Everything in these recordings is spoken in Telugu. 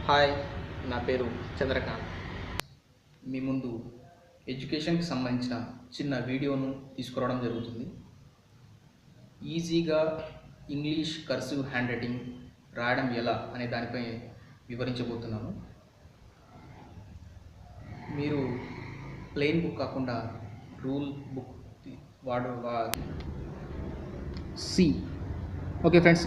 హాయ్, నా పేరు చంద్రకాంత్. మీ ముందు ఎడ్యుకేషన్కి సంబంధించిన చిన్న వీడియోను తీసుకురావడం జరుగుతుంది. ఈజీగా ఇంగ్లీష్ కర్సివ్ హ్యాండ్ రైటింగ్ రాయడం ఎలా అనే దానిపై వివరించబోతున్నాను. మీరు ప్లెయిన్ బుక్ కాకుండా rule book C. Okay friends,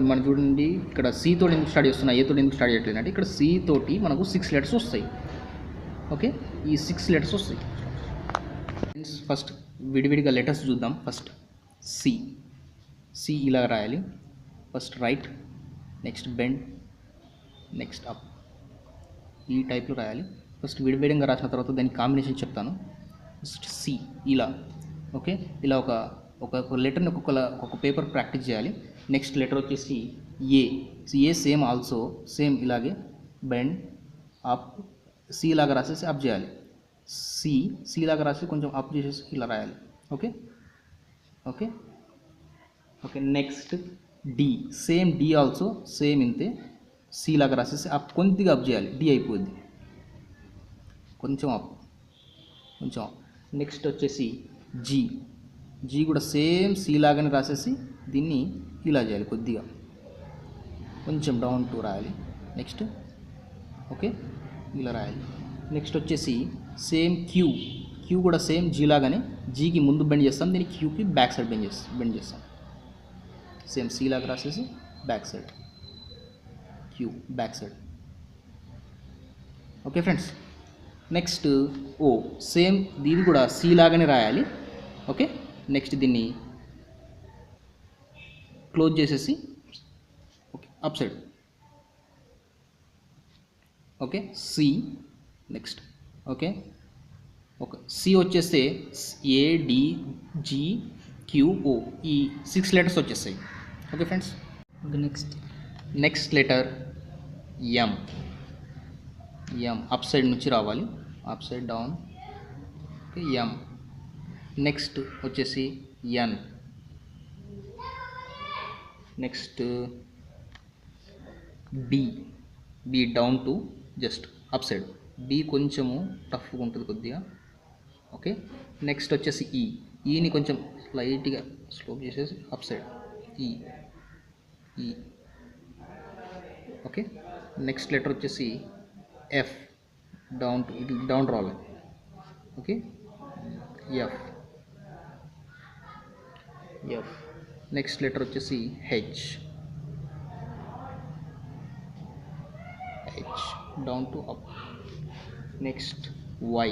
మనం చూడండి, ఇక్కడ సి తోటి ఎందుకు స్టార్ట్ చేస్తున్నా, ఏ తోటి ఎందుకు స్టార్ట్ చేయట్లేదు అంటే, ఇక్కడ సి తోటి మనకు 6 లెటర్స్ వస్తాయి. ఓకే, ఈ 6 లెటర్స్ వస్తాయి. ఫ్రెండ్స్, ఫస్ట్ విడివిడిగా లెటర్స్ చూద్దాం. First C. సి ఇలా రాయాలి. First right, next bend, next up, ఈ టైప్లో రాయాలి. ఫస్ట్ విడివిడిగా రాసిన తర్వాత దాని కాంబినేషన్ చెప్తాను. ఫస్ట్ సి ఇలా. ఓకే, ఇలా ఒక లెటర్ని ఒక్కొక్క పేపర్ ప్రాక్టీస్ చేయాలి. నెక్స్ట్ లెటర్ వచ్చేసి ఏ. ఏ సేమ్ ఆల్సో సేమ్ ఇలాగే బెండ్ అప్. సి లాగా రాసేసి అప్ చేయాలి. సి లాగా రాసి కొంచెం అప్ చేసేసి ఇలా రాయాలి. Okay okay okay next D. Same D also same ఇంతే. సి లాగా రాసేసి అప్, కొద్దిగా అప్ చేయాలి. డి అయిపోద్ది, కొంచెం అప్, కొంచెం అప్. నెక్స్ట్ వచ్చేసి జీ. జీ కూడా సేమ్ సి లాగానే రాసేసి దీన్ని ఇలా చేయాలి, కొద్దిగా కొంచెం డౌన్ టు రాయాలి. నెక్స్ట్ ఓకే ఇలా రాయాలి. నెక్స్ట్ వచ్చేసి సేమ్ క్యూ. క్యూ కూడా సేమ్ జీ లాగానే, జీకి ముందు బెండ్ చేస్తాం, దీన్ని క్యూకి బ్యాక్ సైడ్ బెండ్ చేస్తాం. సేమ్ సి లాగా రాసేసి back side, Q back side. Okay friends, next O. సేమ్ దీన్ని కూడా సి లాగానే రాయాలి. ఓకే, నెక్స్ట్ దీన్ని క్లోజ్ చేసేసి okay up side. Okay C. Next okay okay C వచ్చేస్తే ADGQO, ఈ 6 లెటర్స్ వచ్చేస్తాయి. Okay friends, okay next letter M. Up side నుంచి రావాలి, up side down. Okay M. Next వచ్చేసి N. Next B down to just up side. B కొంచెము టఫ్గా ఉంటుంది కొద్దిగా. ఓకే, నెక్స్ట్ వచ్చేసి ఈని కొంచెం లైట్గా స్లోప్ చేసేసి up side E. Okay, next letter వచ్చేసి ఎఫ్. డౌన్ రావాలి. Okay F. నెక్స్ట్ లెటర్ వచ్చేసి H. Down to up. Next Y.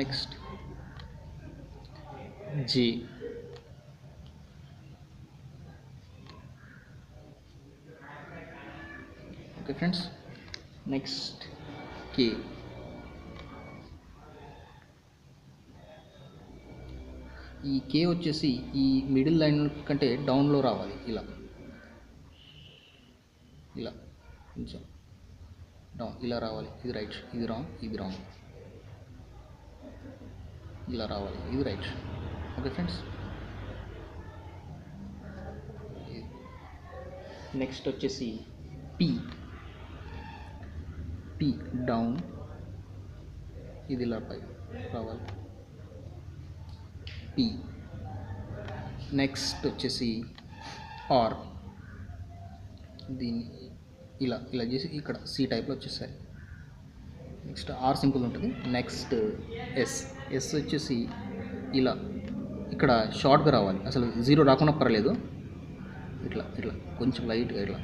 Next J. Okay friends, next K. ఈ కే వచ్చేసి ఈ మిడిల్ లైన్ కంటే డౌన్లో రావాలి. ఇలా కొంచెం డౌన్ ఇలా రావాలి. ఇది రైట్, ఇది రాంగ్, ఇది రాంగ్. ఇలా రావాలి, ఇది రైట్. ఓకే ఫ్రెండ్స్, నెక్స్ట్ వచ్చేసి పి. డౌన్, ఇది ఇలా పై రావాలి, పి. నెక్స్ట్ వచ్చేసి ఆర్. దీన్ని ఇలా చేసి ఇక్కడ సి టైప్లో వచ్చేసాయి. నెక్స్ట్ ఆర్ సింపుల్ ఉంటుంది. నెక్స్ట్ ఎస్ వచ్చేసి ఇలా ఇక్కడ షార్ట్గా రావాలి, అసలు జీరో రాకుండా పర్లేదు. ఇట్లా కొంచెం లైట్గా ఇట్లా,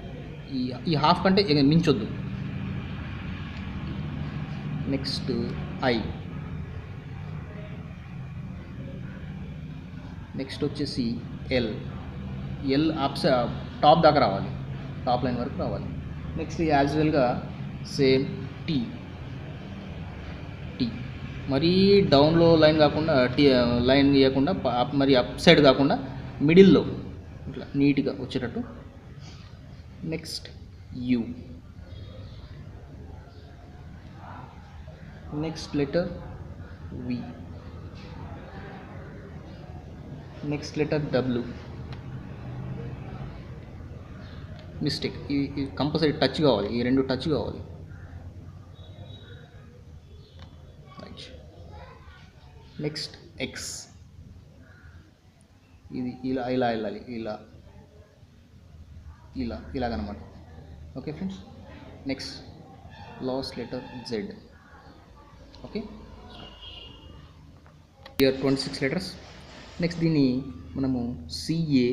ఈ హాఫ్ కంటే మించొద్దు. Next I. నెక్స్ట్ వచ్చేసి ఎల్ టాప్ దాకా రావాలి, టాప్ లైన్ వరకు రావాలి. నెక్స్ట్ యాజ్ వెల్గా సేమ్ టీ. మరీ డౌన్లో లైన్ కాకుండా, లైన్ ఇవ్వకుండా, మరి అప్ సైడ్ కాకుండా మిడిల్లో ఇట్లా నీట్గా వచ్చేటట్టు. Next you. Next letter V. Next letter W. Mistake. ఇది కంపల్సరీ టచ్ కావాలి, ఈ రెండు టచ్ కావాలి. రైట్. నెక్స్ట్ ఎక్స్, ఇది ఇలా ఇలా వెళ్ళాలి, ఇలా ఇలా ఇలాగనమాట. Okay friends. Next last letter Z. Okay, here 26 letters. Next దీన్ని మనము సిఏ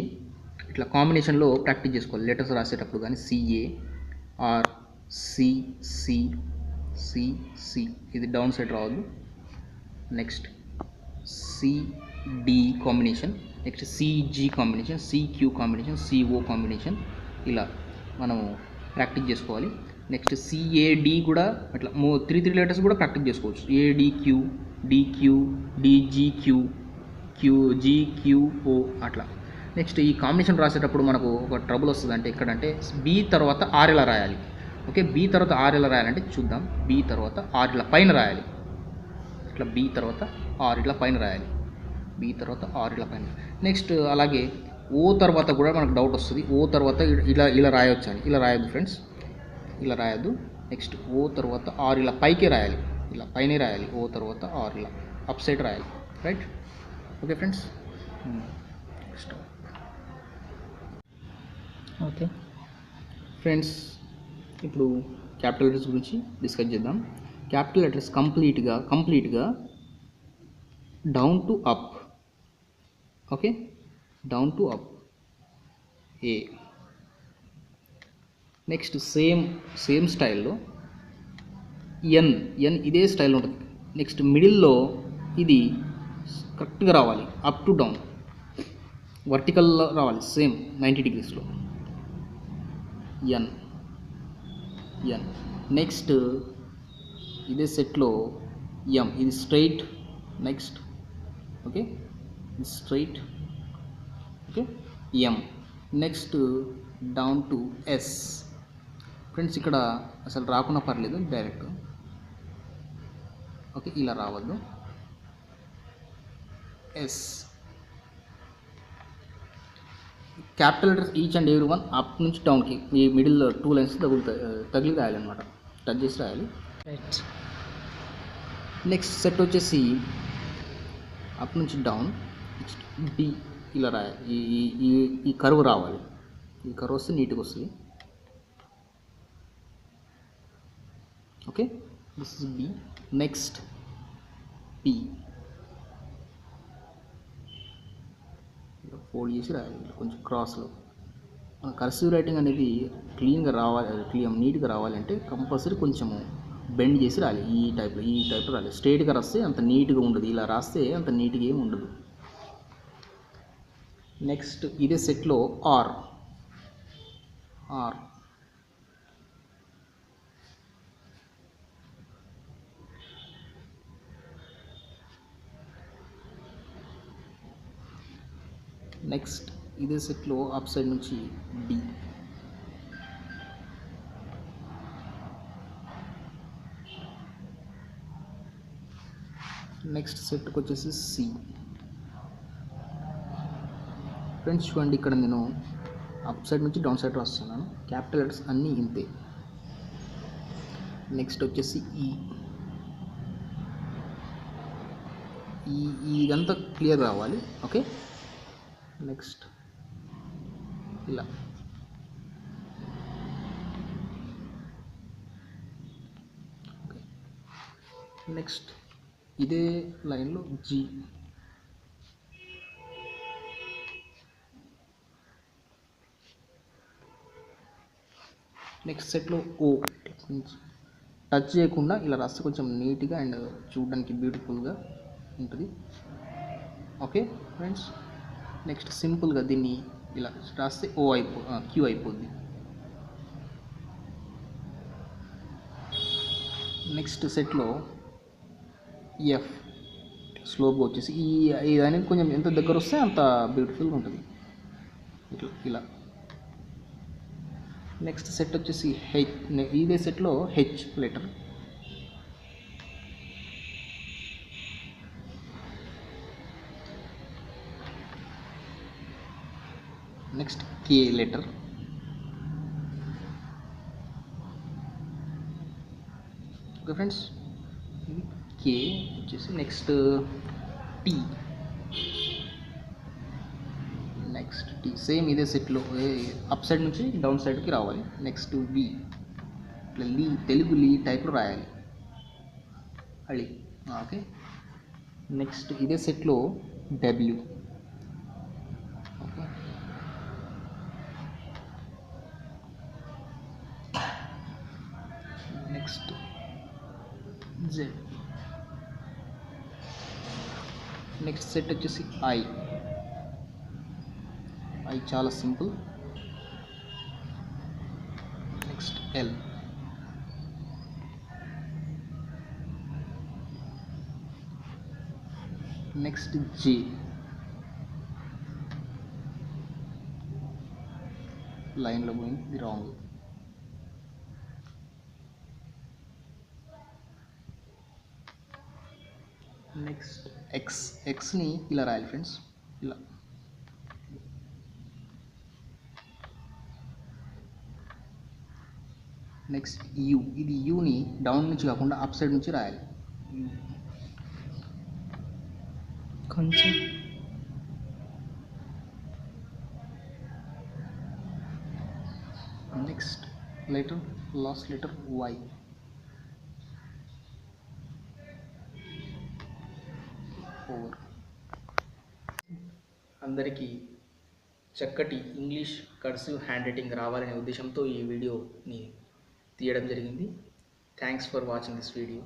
ఇట్లా కాంబినేషన్లో ప్రాక్టీస్ చేసుకోవాలి లెటర్స్ రాసేటప్పుడు. కానీ C A R C C C C, ఇది డౌన్ సైడ్ రావద్దు. Next C D combination, next C G combination, C Q combination, C O combination, ఇలా మనము ప్రాక్టీస్ చేసుకోవాలి. నెక్స్ట్ సిఏడి కూడా అట్లా 3 లెటర్స్ కూడా ప్రాక్టీస్ చేసుకోవచ్చు. ఏడిక్యూ, డిక్యూ, డిజిక్యూ, క్యూజిక్యూఓ అట్లా. నెక్స్ట్ ఈ కాంబినేషన్ రాసేటప్పుడు మనకు ఒక ట్రబుల్ వస్తుంది. అంటే ఎక్కడంటే బి తర్వాత ఆర్ ఇలా రాయాలి. ఓకే, బి తర్వాత ఆర్ ఇలా రాయాలంటే చూద్దాం. బి తర్వాత ఆర్ ఇలా పైన రాయాలి. ఇట్లా బి తర్వాత ఆర్ ఇలా పైన రాయాలి. బి తర్వాత ఆర్ ఇలా పైన. నెక్స్ట్ అలాగే ఓ తర్వాత కూడా మనకు డౌట్ వస్తుంది. ఓ తర్వాత ఇలా ఇలా రాయొచ్చు అని. ఇలా రాయొద్దు ఫ్రెండ్స్, ఇలా రాయొద్దు. నెక్స్ట్ ఓ తర్వాత ఆర్ ఇలా పైకే రాయాలి, ఇలా పైనే రాయాలి. ఓ తర్వాత ఆర్ ఇలా అప్ సైడ్ రాయాలి. Right. Okay friends. Next okay friends, ఇప్పుడు క్యాపిటల్ లెటర్స్ గురించి డిస్కస్ చేద్దాం. క్యాపిటల్ లెటర్స్ కంప్లీట్గా down to up. Okay, down to up A. Next same స్టైల్లో ఎన్ ఇదే స్టైల్ ఉంటుంది. నెక్స్ట్ మిడిల్లో ఇది కరెక్ట్గా రావాలి, అప్ టు డౌన్ వర్టికల్లో రావాలి, సేమ్ 90 degreesలో ఎన్. నెక్స్ట్ ఇదే సెట్లో ఎం, ఇది స్ట్రైట్. నెక్స్ట్ ఓకే, ఇది straight. Okay, M. Next down to S. Friends ఇక్కడ అసలు రాకుండా పర్లేదు, డైరెక్ట్. ఓకే, ఇలా రావద్దు. S. Capital letters each and every one up నుంచి డౌన్కి ఈ మిడిల్ 2 లైన్స్ తగిలి రాయాలన్నమాట, టచ్ చేసి రాయాలి. నెక్స్ట్ సెట్ వచ్చేసి అప్ నుంచి డౌన్. నెక్స్ట్ డి ఇలా రాయాలి. ఈ కర్వ్ రావాలి. ఈ కర్వ్ వస్తే నీట్గా వస్తుంది. Okay, this is B. Next P, fold చేసి రాయాలి కొంచెం క్రాస్లో. మన కర్సివ్ రైటింగ్ అనేది క్లీన్గా రావాలి, నీట్గా రావాలంటే కంపల్సరీ కొంచెము బెండ్ చేసి రాయాలి. ఈ టైప్లో రాయాలి. స్ట్రైట్గా రాస్తే అంత నీట్గా ఉండదు, ఇలా రాస్తే అంత నీట్గా ఏమి ఉండదు. నెక్స్ట్ ఇదే సెట్లో ఆర్. నెక్స్ట్ ఇదే సెట్లో అప్ సైడ్ నుంచి డి. నెక్స్ట్ సెట్కి వచ్చేసి సి. ఫ్రెండ్స్ చూడండి, ఇక్కడ నేను అప్ సైడ్ నుంచి డౌన్ సైడ్ రాస్తున్నాను. క్యాపిటల్ లెటర్స్ అన్నీ ఇంతే. నెక్స్ట్ వచ్చేసి ఇదంతా క్లియర్ రావాలి. ఓకే, నెక్స్ట్ ఇలా. ఓకే, నెక్స్ట్ ఇదే లైన్లో జీ. నెక్స్ట్ సెట్లో ఓ. టచ్ చేయకుండా ఇలా రాస్తే కొంచెం నీట్గా అండ్ చూడడానికి బ్యూటిఫుల్గా ఉంటుంది. Okay friends. నెక్స్ట్ సింపుల్గా దీన్ని ఇలా రాస్తే క్యూ అయిపోద్ది. నెక్స్ట్ సెట్లో ఎఫ్ స్లోగా వచ్చేసి ఇది అనేది కొంచెం ఎంత దగ్గర వస్తే అంత బ్యూటిఫుల్గా ఉంటుంది, ఇలా. నెక్స్ట్ సెట్ వచ్చేసి హెచ్. ఇదే సెట్లో H letter. Next K letter. Friends. K వచ్చేసి next T, next T same ఇదే సెట్లో అప్ సైడ్ నుంచి డౌన్ సైడ్కి రావాలి. నెక్స్ట్ వి, ఇట్లా లీ తెలుగు లీ టైప్లో రాయాలి, అళి. ఓకే, నెక్స్ట్ ఇదే సెట్లో W. Okay, next Z. Next set వచ్చేసి ఐ. ఐ చాలా సింపుల్. Next L. నెక్స్ట్ జే. లైన్లో పోయింది రాంగ్. Next X. ఎక్స్ని ఇలా రాయాలి ఫ్రెండ్స్, ఇలా. Next you. ఇది యూని డౌన్ నుంచి కాకుండా అప్ సైడ్ నుంచి రాయాలి. కొంచెం next letter, last letter Y. Over. అందరికీ చక్కటి ఇంగ్లీష్ కర్సివ్ హ్యాండ్ రైటింగ్ రావాలనే ఉద్దేశంతో ఈ వీడియోని తీయడం జరిగింది. Thanks for watching this video.